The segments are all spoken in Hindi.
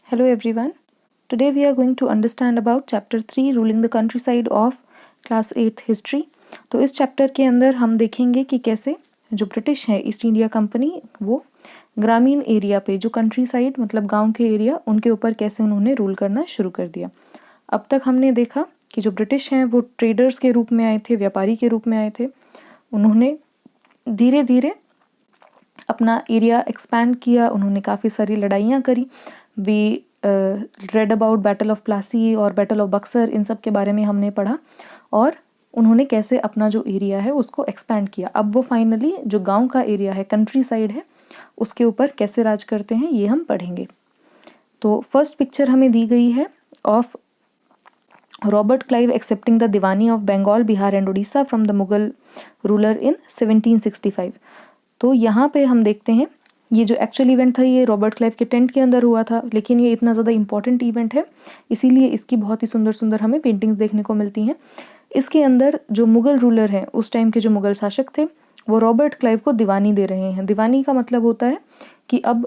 Hello everyone. Today we are going to understand about chapter 3 ruling the countryside of class 8th history. तो इस चैप्टर के अंदर हम देखेंगे कि कैसे जो ब्रिटिश है ईस्ट इंडिया कंपनी वो ग्रामीण एरिया पे जो कंट्री साइड मतलब गांव के एरिया उनके ऊपर कैसे उन्होंने रूल करना शुरू कर दिया। अब तक हमने देखा कि जो ब्रिटिश हैं वो ट्रेडर्स के रूप में आए थे, व्यापारी के रूप में आए थे। उन्होंने धीरे धीरे अपना एरिया एक्सपैंड किया, उन्होंने काफ़ी सारी लड़ाइयाँ करी। We read about battle of Plassey और बैटल ऑफ बक्सर, इन सब के बारे में हमने पढ़ा और उन्होंने कैसे अपना जो एरिया है उसको एक्सपैंड किया। अब वो फाइनली जो गांव का एरिया है, कंट्री साइड है, उसके ऊपर कैसे राज करते हैं ये हम पढ़ेंगे। तो फर्स्ट पिक्चर हमें दी गई है of Robert Clive accepting the Diwani of Bengal, Bihar and Orissa from the Mughal ruler in 1765। तो यहाँ पे हम देखते हैं ये जो एक्चुअल इवेंट था ये रॉबर्ट क्लाइव के टेंट के अंदर हुआ था, लेकिन ये इतना ज़्यादा इंपॉर्टेंट इवेंट है इसीलिए इसकी बहुत ही सुंदर सुंदर हमें पेंटिंग्स देखने को मिलती हैं। इसके अंदर जो मुगल रूलर हैं, उस टाइम के जो मुगल शासक थे, वो रॉबर्ट क्लाइव को दीवानी दे रहे हैं। दीवानी का मतलब होता है कि अब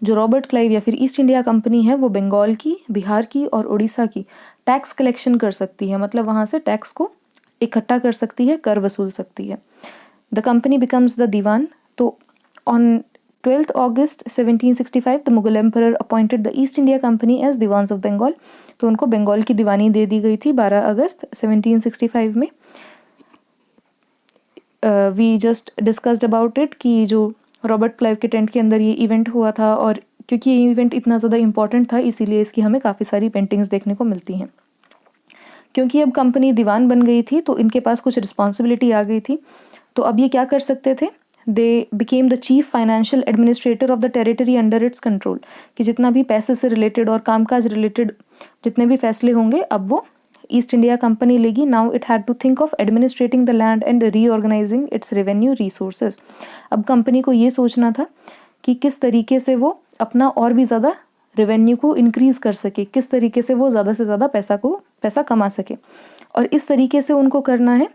जो रॉबर्ट क्लाइव या फिर ईस्ट इंडिया कंपनी है वो बंगाल की, बिहार की और उड़ीसा की टैक्स कलेक्शन कर सकती है, मतलब वहाँ से टैक्स को इकट्ठा कर सकती है, कर वसूल सकती है। द कंपनी बिकम्स द दीवान। तो on 12th August 1765 the Mughal Emperor appointed the East India Company as Diwans of Bengal। तो उनको बंगाल की दीवानी दे दी गई थी 12 अगस्त 1765 में। We just discussed about it कि जो रॉबर्ट क्लाइव के टेंट के अंदर ये इवेंट हुआ था और क्योंकि ये इवेंट इतना ज़्यादा इंपॉर्टेंट था इसीलिए इसकी हमें काफ़ी सारी पेंटिंग्स देखने को मिलती हैं। क्योंकि अब कंपनी दीवान बन गई थी तो इनके पास कुछ रिस्पॉन्सिबिलिटी आ गई थी। तो अब ये क्या कर सकते थे, they became the chief financial administrator of the territory under its control, कि जितना भी पैसे से रिलेटेड और कामकाज रिलेटेड जितने भी फैसले होंगे अब वो ईस्ट इंडिया कंपनी लेगी। Now it had to think of administrating the land and reorganising its revenue resources. अब कंपनी को ये सोचना था कि किस तरीके से वो अपना और भी ज़्यादा रेवेन्यू को इंक्रीज़ कर सके, किस तरीके से वो ज़्यादा से ज़्यादा पैसा कमा सके। और इस तरीके से उनको करना है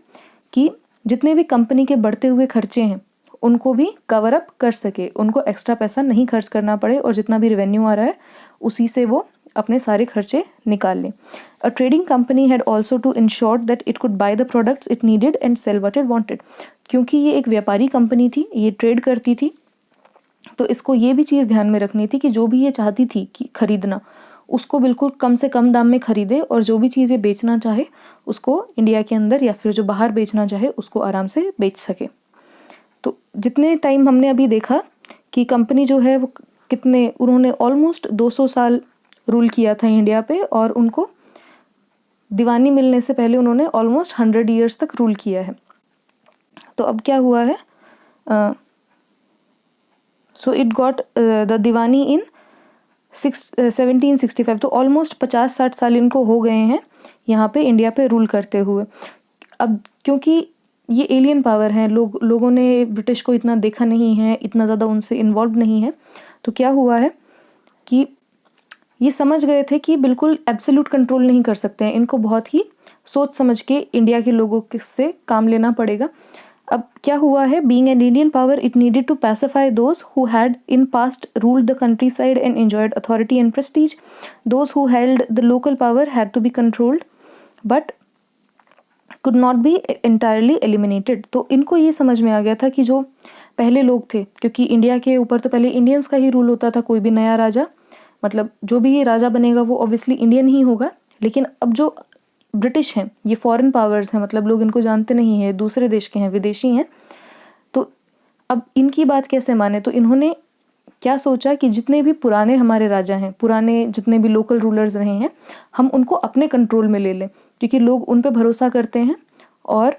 कि जितने भी कंपनी के बढ़ते हुए खर्चे हैं उनको भी कवर अप कर सके, उनको एक्स्ट्रा पैसा नहीं खर्च करना पड़े और जितना भी रेवेन्यू आ रहा है उसी से वो अपने सारे खर्चे निकाल लें। A trading company had also to ensure that it could buy the products it needed and sell what it wanted. क्योंकि ये एक व्यापारी कंपनी थी, ये ट्रेड करती थी, तो इसको ये भी चीज़ ध्यान में रखनी थी कि जो भी ये चाहती थी कि खरीदना उसको बिल्कुल कम से कम दाम में खरीदे और जो भी चीज़ ये बेचना चाहे उसको इंडिया के अंदर या फिर जो बाहर बेचना चाहे उसको आराम से बेच सके। तो जितने टाइम हमने अभी देखा कि कंपनी जो है वो कितने, उन्होंने ऑलमोस्ट 200 साल रूल किया था इंडिया पे और उनको दीवानी मिलने से पहले उन्होंने ऑलमोस्ट 100 ईयर्स तक रूल किया है। तो अब क्या हुआ है, सो इट गॉट द दीवानी इन 1765। तो ऑलमोस्ट 50-60 साल इनको हो गए हैं यहाँ पे इंडिया पे रूल करते हुए। अब क्योंकि ये एलियन पावर है, लोगों ने ब्रिटिश को इतना देखा नहीं है, इतना ज़्यादा उनसे इन्वॉल्व नहीं है, तो क्या हुआ है कि ये समझ गए थे कि बिल्कुल एब्सोल्यूट कंट्रोल नहीं कर सकते हैं, इनको बहुत ही सोच समझ के इंडिया के लोगों से काम लेना पड़ेगा। अब क्या हुआ है, being an Indian power it needed to pacify those who had in past ruled the countryside and enjoyed authority and prestige. Those who held the local power had to be controlled but could not be entirely eliminated. तो इनको ये समझ में आ गया था कि जो पहले लोग थे, क्योंकि इंडिया के ऊपर तो पहले इंडियंस का ही रूल होता था, कोई भी नया राजा मतलब जो भी ये राजा बनेगा वो ऑब्वियसली इंडियन ही होगा, लेकिन अब जो ब्रिटिश हैं ये फॉरेन पावर्स हैं, मतलब लोग इनको जानते नहीं हैं, दूसरे देश के हैं, विदेशी हैं। तो अब इनकी बात कैसे माने, तो इन्होंने क्या सोचा कि जितने भी पुराने हमारे राजा हैं, पुराने जितने भी लोकल रूलर्स रहे हैं, हम उनको अपने कंट्रोल में ले लें, क्योंकि लोग उन पे भरोसा करते हैं और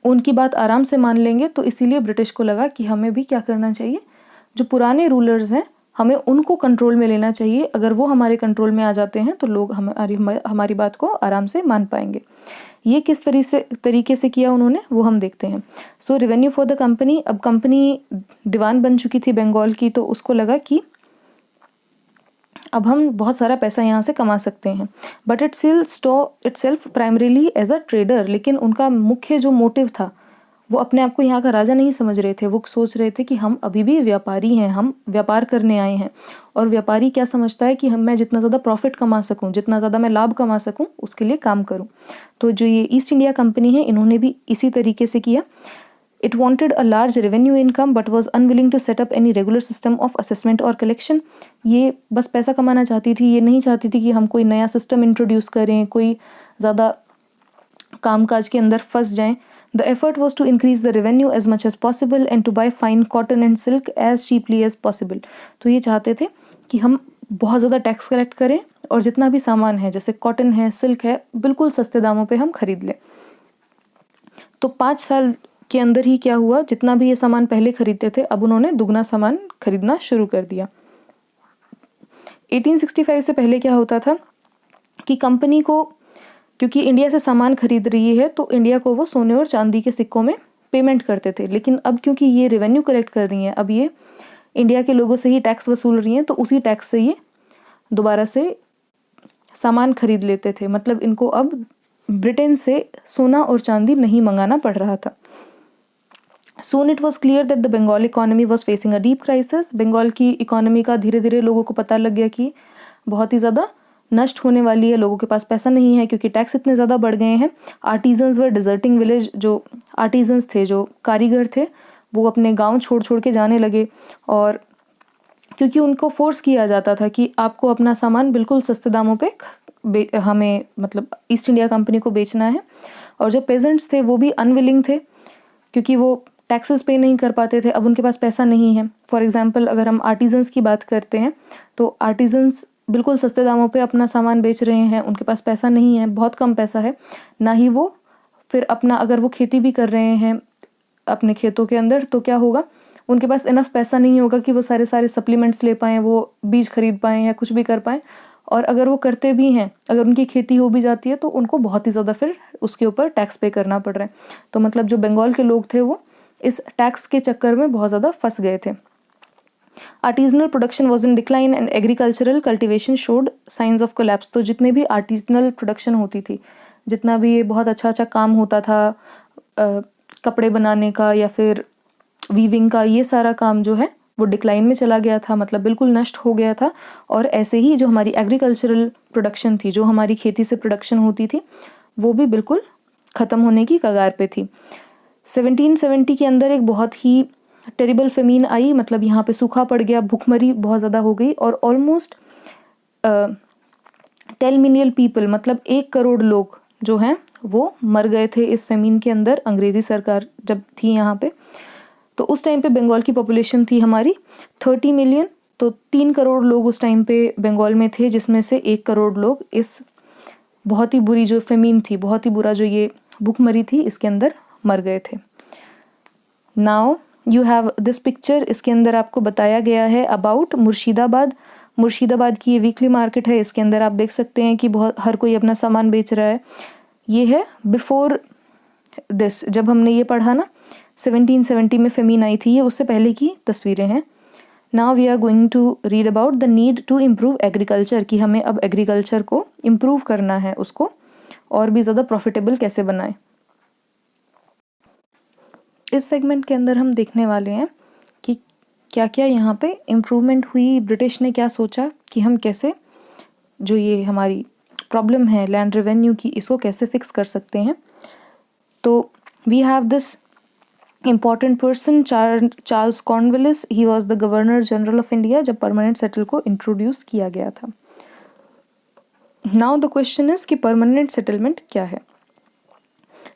उनकी बात आराम से मान लेंगे। तो इसीलिए ब्रिटिश को लगा कि हमें भी क्या करना चाहिए, जो पुराने रूलर्स हैं हमें उनको कंट्रोल में लेना चाहिए। अगर वो हमारे कंट्रोल में आ जाते हैं तो लोग हमारी बात को आराम से मान पाएंगे। ये किस तरीके से किया उन्होंने वो हम देखते हैं। सो रेवेन्यू फॉर द कंपनी, अब कंपनी दीवान बन चुकी थी बंगाल की, तो उसको लगा कि अब हम बहुत सारा पैसा यहाँ से कमा सकते हैं। But it still saw itself primarily as a trader, लेकिन उनका मुख्य जो मोटिव था वो अपने आप को यहाँ का राजा नहीं समझ रहे थे, वो सोच रहे थे कि हम अभी भी व्यापारी हैं, हम व्यापार करने आए हैं। और व्यापारी क्या समझता है कि मैं जितना ज़्यादा प्रॉफिट कमा सकूं, जितना ज़्यादा मैं लाभ कमा सकूं, उसके लिए काम करूं। तो जो ये ईस्ट इंडिया कंपनी है, इन्होंने भी इसी तरीके से किया। It wanted a large revenue income but was unwilling to set up any regular system of assessment or collection. ये बस पैसा कमाना चाहती थी, ये नहीं चाहती थी कि हम कोई नया सिस्टम इंट्रोड्यूस करें, कोई ज़्यादा कामकाज के अंदर फंस जाएं। The effort was to increase the revenue as much as possible and to buy fine cotton and silk as cheaply as possible. तो ये चाहते थे कि हम बहुत ज़्यादा टैक्स कलेक्ट करें और जितना भी सामान है, जैसे कॉटन है, सिल्क है, बिल्कुल सस्ते दामों पे हम खरीद लें। तो 5 साल के अंदर ही क्या हुआ, जितना भी ये सामान पहले खरीदते थे, अब उन्होंने दुगना सामान खरीदना शुरू कर दिया। 1865 से पहले क्या होता था कि कंपनी को, क्योंकि इंडिया से सामान खरीद रही है, तो इंडिया को वो सोने और चांदी के सिक्कों में पेमेंट करते थे। लेकिन अब क्योंकि ये रेवेन्यू कलेक्ट कर रही हैं, अब ये इंडिया के लोगों से ही टैक्स वसूल रही हैं, तो उसी टैक्स से ये दोबारा से सामान खरीद लेते थे। मतलब इनको अब ब्रिटेन से सोना और चांदी नहीं मंगाना पड़ रहा था। Soon it was clear that the Bengal economy was facing a deep crisis. Bengal की इकोनॉमी का धीरे धीरे लोगों को पता लग गया कि बहुत ही ज़्यादा नष्ट होने वाली है, लोगों के पास पैसा नहीं है क्योंकि टैक्स इतने ज़्यादा बढ़ गए हैं। आर्टिजन्स वर डिजर्टिंग विलेज, जो आर्टिजन्स थे, जो कारीगर थे, वो अपने गांव छोड़ छोड़ के जाने लगे। और क्योंकि उनको फोर्स किया जाता था कि आपको अपना सामान बिल्कुल सस्ते दामों पे हमें, मतलब ईस्ट इंडिया कंपनी को बेचना है। और जो पेजेंट्स थे वो भी अनविलिंग थे क्योंकि वो टैक्सेस पे नहीं कर पाते थे, अब उनके पास पैसा नहीं है। फॉर एग्जांपल अगर हम आर्टिजन्स की बात करते हैं, तो आर्टिजन्स बिल्कुल सस्ते दामों पे अपना सामान बेच रहे हैं, उनके पास पैसा नहीं है, बहुत कम पैसा है, ना ही वो फिर अपना, अगर वो खेती भी कर रहे हैं अपने खेतों के अंदर, तो क्या होगा, उनके पास इनफ पैसा नहीं होगा कि वो सारे सप्लीमेंट्स ले पाएँ, वो बीज खरीद पाएँ या कुछ भी कर पाएँ। और अगर वो करते भी हैं, अगर उनकी खेती हो भी जाती है, तो उनको बहुत ही ज़्यादा फिर उसके ऊपर टैक्स पे करना पड़ रहा है। तो मतलब जो बंगाल के लोग थे वो इस टैक्स के चक्कर में बहुत ज़्यादा फंस गए थे। Artisanal production was in decline and agricultural cultivation showed science of collapse. तो जितने भी आर्टिजनल प्रोडक्शन होती थी, जितना भी ये बहुत अच्छा अच्छा काम होता था, कपड़े बनाने का या फिर वीविंग का, ये सारा काम जो है वो डिक्लाइन में चला गया था, मतलब बिल्कुल नष्ट हो गया था। और ऐसे ही जो हमारी एग्रीकल्चरल प्रोडक्शन थी, जो हमारी खेती से प्रोडक्शन होती थी, वो भी बिल्कुल ख़त्म होने की कगार पे थी। 1770 के अंदर एक बहुत ही टेरिबल फेमीन आई, मतलब यहाँ पे सूखा पड़ गया, भूखमरी बहुत ज़्यादा हो गई और ऑलमोस्ट 10 मिलियन पीपल, मतलब 1 करोड़ लोग जो हैं वो मर गए थे इस फेमीन के अंदर। अंग्रेज़ी सरकार जब थी यहाँ पे, तो उस टाइम पे बंगाल की पॉपुलेशन थी हमारी 30 मिलियन, तो 3 करोड़ लोग उस टाइम पे बंगाल में थे, जिसमें से 1 करोड़ लोग इस बहुत ही बुरी जो फेमीन थी, बहुत ही बुरा जो ये भूखमरी थी, इसके अंदर मर गए थे। Now you have this picture, इसके अंदर आपको बताया गया है अबाउट मुर्शिदाबाद। मुर्शिदाबाद की ये वीकली मार्केट है, इसके अंदर आप देख सकते हैं कि बहुत हर कोई अपना सामान बेच रहा है। ये है बिफोर दिस, जब हमने ये पढ़ा ना 1770 में फेमीन आई थी, ये उससे पहले की तस्वीरें हैं। Now we are going to read about the need to improve agriculture, कि हमें अब एग्रीकल्चर को इम्प्रूव करना है, उसको और भी ज़्यादा प्रॉफिटेबल कैसे बनाएं। इस सेगमेंट के अंदर हम देखने वाले हैं कि क्या क्या यहाँ पे इम्प्रूवमेंट हुई, ब्रिटिश ने क्या सोचा कि हम कैसे जो ये हमारी प्रॉब्लम है लैंड रेवेन्यू की, इसको कैसे फिक्स कर सकते हैं। तो we have this important person Charles Cornwallis, he was the governor general of India जब परमानेंट सेटल को इंट्रोड्यूस किया गया था। नाउ द क्वेश्चन इज कि परमानेंट सेटलमेंट क्या है।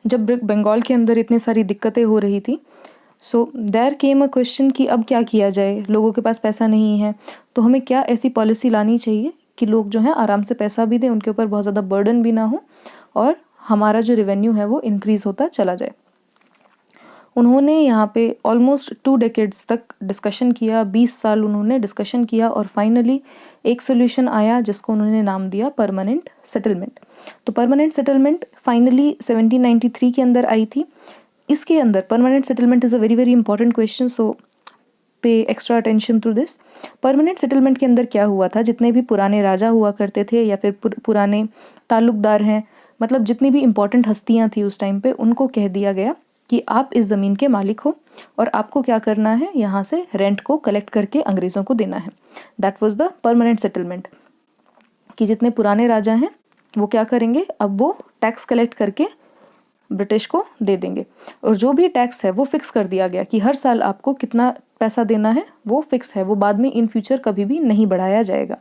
जब बंगाल के अंदर इतनी सारी दिक्कतें हो रही थी, so there came a question कि अब क्या किया जाए, लोगों के पास पैसा नहीं है, तो हमें क्या ऐसी पॉलिसी लानी चाहिए कि लोग जो हैं आराम से पैसा भी दें, उनके ऊपर बहुत ज़्यादा बर्डन भी ना हो और हमारा जो रेवेन्यू है वो इंक्रीज़ होता चला जाए। उन्होंने यहाँ पे ऑलमोस्ट 2 डेकेड्स तक डिस्कशन किया, 20 साल उन्होंने डिस्कशन किया और फाइनली एक सोल्यूशन आया जिसको उन्होंने नाम दिया परमानेंट सेटलमेंट। तो परमानेंट सेटलमेंट फाइनली 1793 के अंदर आई थी। इसके अंदर permanent settlement is a very very important question, so pay extra attention to this. Permanent settlement के अंदर क्या हुआ था, जितने भी पुराने राजा हुआ करते थे या फिर पुराने ताल्लुकदार हैं, मतलब जितनी भी इम्पोर्टेंट हस्तियाँ थी उस टाइम पे, उनको कह दिया गया कि आप इस ज़मीन के मालिक हो और आपको क्या करना है, यहाँ से रेंट को कलेक्ट करके अंग्रेज़ों को देना है। That was the permanent settlement, कि जितने पुराने राजा हैं वो क्या करेंगे, अब वो टैक्स कलेक्ट करके ब्रिटिश को दे देंगे। और जो भी टैक्स है वो फिक्स कर दिया गया कि हर साल आपको कितना पैसा देना है, वो फिक्स है, वो बाद में इन फ्यूचर कभी भी नहीं बढ़ाया जाएगा।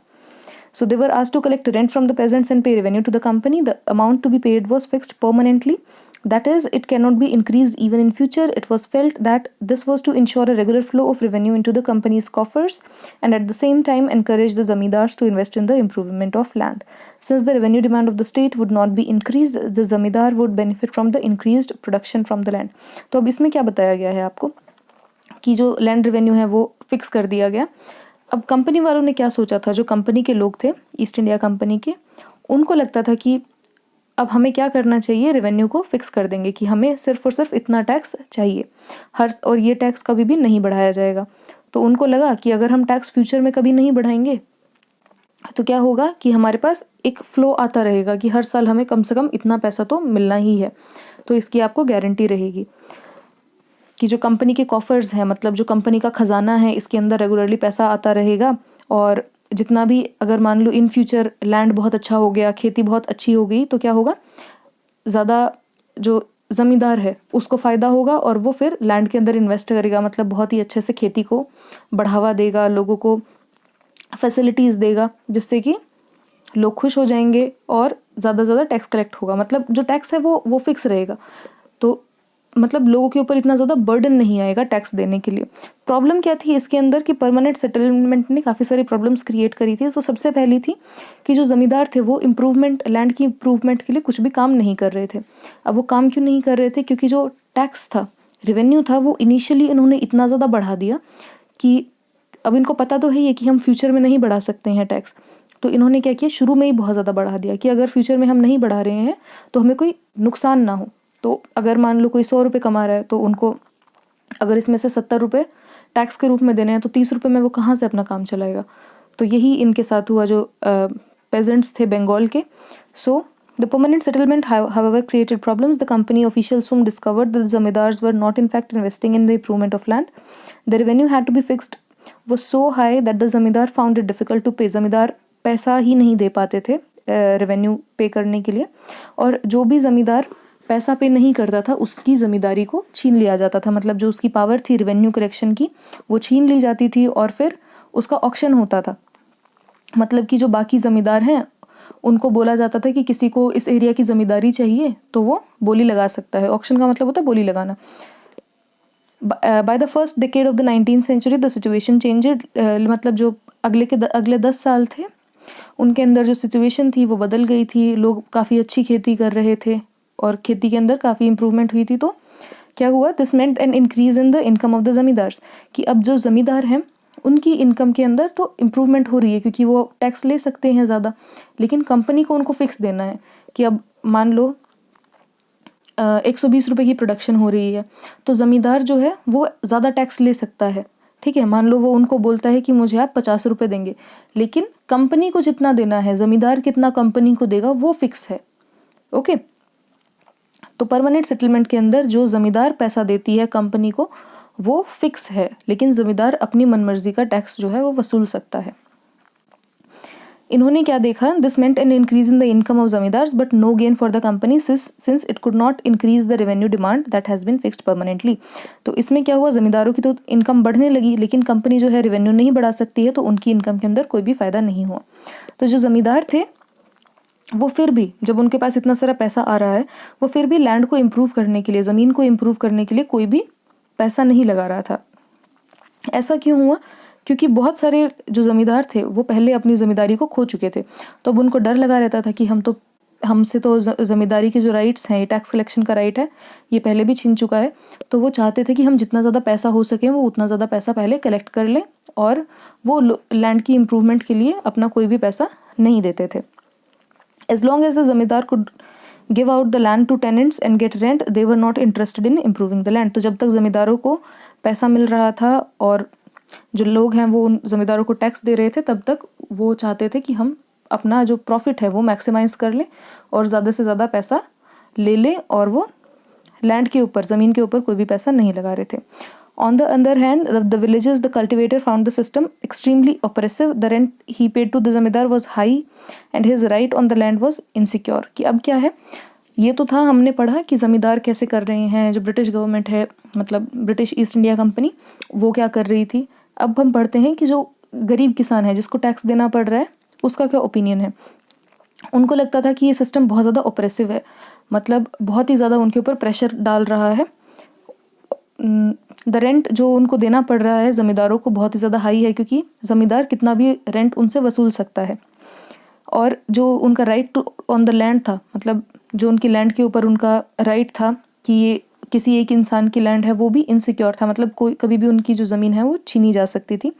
So they were asked to collect rent from the peasants and pay revenue to the company. The amount to be paid was fixed permanently. That is, it cannot be increased even in future. It was felt that this was to ensure a regular flow of revenue into the company's coffers and at the same time encourage the zamindars to invest in the improvement of land. Since the revenue demand of the state would not be increased, the zamindar would benefit from the increased production from the land. तो अब इसमें क्या बताया गया है आपको कि जो लैंड रेवेन्यू है वो फिक्स कर दिया गया। अब कंपनी वालों ने क्या सोचा था, जो कंपनी के लोग थे ईस्ट इंडिया कंपनी के, उनको लगता था कि अब हमें क्या करना चाहिए, रेवेन्यू को फिक्स कर देंगे कि हमें सिर्फ और सिर्फ इतना टैक्स चाहिए और ये टैक्स कभी भी नहीं बढ़ाया जाएगा। तो उनको लगा कि अगर हम टैक्स फ्यूचर में कभी नहीं बढ़ाएंगे तो क्या होगा कि हमारे पास एक फ्लो आता रहेगा कि हर साल हमें कम से कम इतना पैसा तो मिलना ही है, तो इसकी आपको गारंटी रहेगी कि जो कंपनी के कॉफर्स हैं, मतलब जो कंपनी का खजाना है, इसके अंदर रेगुलरली पैसा आता रहेगा। और जितना भी, अगर मान लो इन फ्यूचर लैंड बहुत अच्छा हो गया, खेती बहुत अच्छी हो गई, तो क्या होगा, ज़्यादा जो ज़मींदार है उसको फ़ायदा होगा और वो फिर लैंड के अंदर इन्वेस्ट करेगा, मतलब बहुत ही अच्छे से खेती को बढ़ावा देगा, लोगों को फैसिलिटीज़ देगा, जिससे कि लोग खुश हो जाएंगे और ज़्यादा से ज़्यादा टैक्स कलेक्ट होगा। मतलब जो टैक्स है वो फिक्स रहेगा, तो मतलब लोगों के ऊपर इतना ज़्यादा बर्डन नहीं आएगा टैक्स देने के लिए। प्रॉब्लम क्या थी इसके अंदर कि परमानेंट सेटलमेंट ने काफ़ी सारी प्रॉब्लम्स क्रिएट करी थी। तो सबसे पहली थी कि जो ज़मींदार थे वो इम्प्रूवमेंट, लैंड की इम्प्रूवमेंट के लिए कुछ भी काम नहीं कर रहे थे। अब वो काम क्यों नहीं कर रहे थे, क्योंकि जो टैक्स था, रेवेन्यू था, वो इनिशियली इन्होंने इतना ज़्यादा बढ़ा दिया कि अब इनको पता तो है ये कि हम फ्यूचर में नहीं बढ़ा सकते हैं टैक्स। तो इन्होंने क्या किया, शुरू में ही बहुत ज़्यादा बढ़ा दिया कि अगर फ्यूचर में हम नहीं बढ़ा रहे हैं तो हमें कोई नुकसान ना हो। तो अगर मान लो कोई 100 रुपये कमा रहा है, तो उनको अगर इसमें से 70 रुपये टैक्स के रूप में देने हैं, तो 30 रुपये में वो कहाँ से अपना काम चलाएगा। तो यही इनके साथ हुआ, जो पेजेंट्स थे बंगाल के। सो the permanent settlement, however, created problems. The company officials soon discovered that the zamindars were not in fact investing in the improvement of land. The revenue had to be fixed was so high that the zamindar found it difficult to pay. zamindar पैसा ही नहीं दे पाते थे रेवेन्यू पे करने के लिए, और जो भी ज़मींदार पैसा पे नहीं करता था उसकी ज़मींदारी को छीन लिया जाता था। मतलब जो उसकी पावर थी रेवेन्यू कलेक्शन की, वो छीन ली जाती थी और फिर उसका ऑक्शन होता था। मतलब कि जो बाकी ज़मींदार हैं उनको बोला जाता था कि किसी को इस एरिया की ज़मींदारी चाहिए तो वो बोली लगा सकता है। ऑक्शन का मतलब होता है बोली लगाना। By the first decade of the 19th century the situation changed. मतलब जो अगले 10 साल थे उनके अंदर जो सिचुएशन थी वो बदल गई थी। लोग काफ़ी अच्छी खेती कर रहे थे और खेती के अंदर काफ़ी इंप्रूवमेंट हुई थी। तो क्या हुआ, this meant an increase in the income of the zamindars, कि अब जो ज़मींदार हैं उनकी इनकम के अंदर तो इम्प्रूवमेंट हो रही है क्योंकि वो टैक्स ले सकते हैं ज़्यादा, लेकिन कंपनी को उनको फिक्स देना है कि अब मान लो 120 रुपये की प्रोडक्शन हो रही है, तो ज़मींदार जो है वो ज़्यादा टैक्स ले सकता है। ठीक है, मान लो वो उनको बोलता है कि मुझे आप 50 रुपये देंगे, लेकिन कंपनी को जितना देना है, ज़मींदार कितना कंपनी को देगा, वो फिक्स है। ओके, तो परमानेंट सेटलमेंट के अंदर जो ज़मींदार पैसा देती है कंपनी को वो फिक्स है, लेकिन ज़मींदार अपनी मनमर्जी का टैक्स जो है वो वसूल सकता है। इन्होंने क्या देखा, this meant an increase in the income of zamindars but no gain for the company since it could not increase the revenue demand that has been fixed permanently. तो इसमें क्या हुआ, ज़मींदारों की तो इनकम बढ़ने लगी, लेकिन कंपनी जो है रेवेन्यू नहीं बढ़ा सकती है, तो उनकी इनकम के अंदर कोई भी फ़ायदा नहीं हुआ। तो जो ज़मींदार थे वो फिर भी, जब उनके पास इतना सारा पैसा आ रहा है, वो फिर भी लैंड को इम्प्रूव करने के लिए, ज़मीन को इम्प्रूव करने के लिए कोई भी पैसा नहीं लगा रहा था। ऐसा क्यों हुआ, क्योंकि बहुत सारे जो ज़मींदार थे वो पहले अपनी ज़मींदारी को खो चुके थे। तो अब उनको डर लगा रहता था कि हमसे तो ज़मींदारी के जो राइट्स हैं, टैक्स कलेक्शन का राइट है, ये पहले भी छीन चुका है। तो वो चाहते थे कि हम जितना ज़्यादा पैसा हो सके वो उतना ज़्यादा पैसा पहले कलेक्ट कर लें, और वो लैंड की इम्प्रूवमेंट के लिए अपना कोई भी पैसा नहीं देते थे। As long as the zamindar could give out the land to tenants and get rent, they were not interested in improving the land. तो जब तक ज़मींदारों को पैसा मिल रहा था और जो लोग हैं वो उन ज़मींदारों को टैक्स दे रहे थे, तब तक वो चाहते थे कि हम अपना जो प्रॉफिट है वो मैक्सिमाइज़ कर लें और ज़्यादा से ज़्यादा पैसा ले लें और वो लैंड के ऊपर, ज़मीन के ऊपर कोई भी पैसा नहीं लगा रहे थे। On the other hand, the villages, the cultivator found the system extremely oppressive. The rent he paid to the zamindar was high and his right on the land was insecure. कि अब क्या है, ये तो था, हमने पढ़ा कि ज़मींदार कैसे कर रहे हैं, जो ब्रिटिश गवर्नमेंट है, मतलब ब्रिटिश ईस्ट इंडिया कंपनी, वो क्या कर रही थी। अब हम पढ़ते हैं कि जो गरीब किसान है जिसको टैक्स देना पड़ रहा है, उसका क्या ओपिनियन है। उनको लगता था कि ये सिस्टम बहुत ज़्यादा ऑपरेसिव है, मतलब बहुत ही ज़्यादा उनके ऊपर प्रेशर डाल रहा है। द रेंट जो उनको देना पड़ रहा है ज़मींदारों को बहुत ही ज़्यादा हाई है, क्योंकि ज़मींदार कितना भी रेंट उनसे वसूल सकता है। और जो उनका right to on the land था, मतलब जो उनकी लैंड के ऊपर उनका राइट था कि ये किसी एक इंसान की लैंड है, वो भी इनसिक्योर था, मतलब कोई कभी भी उनकी जो ज़मीन है वो छीनी जा सकती थी।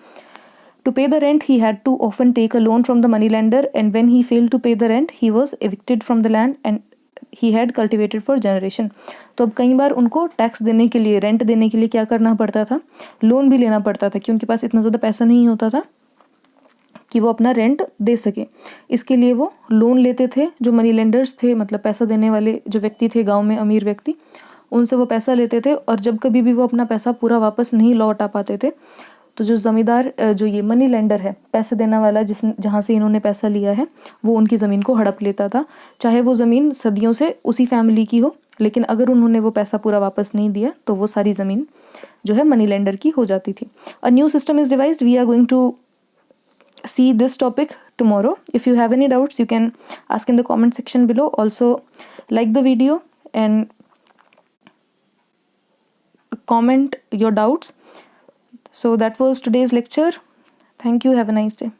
To pay the rent, he had to often take a loan from the moneylender, and when he failed to pay the rent, he was evicted from the land and he had cultivated for generation. तो अब कई बार उनको टैक्स देने के लिए, रेंट देने के लिए क्या करना पड़ता था, लोन भी लेना पड़ता था, कि उनके पास इतना ज़्यादा पैसा नहीं होता था कि वो अपना रेंट दे सके। इसके लिए वो लोन लेते थे, जो मनी लेंडर्स थे, मतलब पैसा देने वाले जो व्यक्ति थे गाँव में, अमीर व्यक्ति, उनसे वो पैसा लेते थे। और जब कभी भी वो अपना पैसा पूरा वापस नहीं लौटा पाते थे, तो जो ज़मींदार, जो ये मनी लेंडर है, पैसे देने वाला, जहाँ से इन्होंने पैसा लिया है, वो उनकी ज़मीन को हड़प लेता था, चाहे वो ज़मीन सदियों से उसी फैमिली की हो, लेकिन अगर उन्होंने वो पैसा पूरा वापस नहीं दिया तो वो सारी ज़मीन जो है मनी लेंडर की हो जाती थी। A new system is devised. We are going to see this topic tomorrow. If you have any doubts, you can ask in the comment section below. Also, like the video and comment your doubts. So that was today's lecture. Thank you. Have a nice day.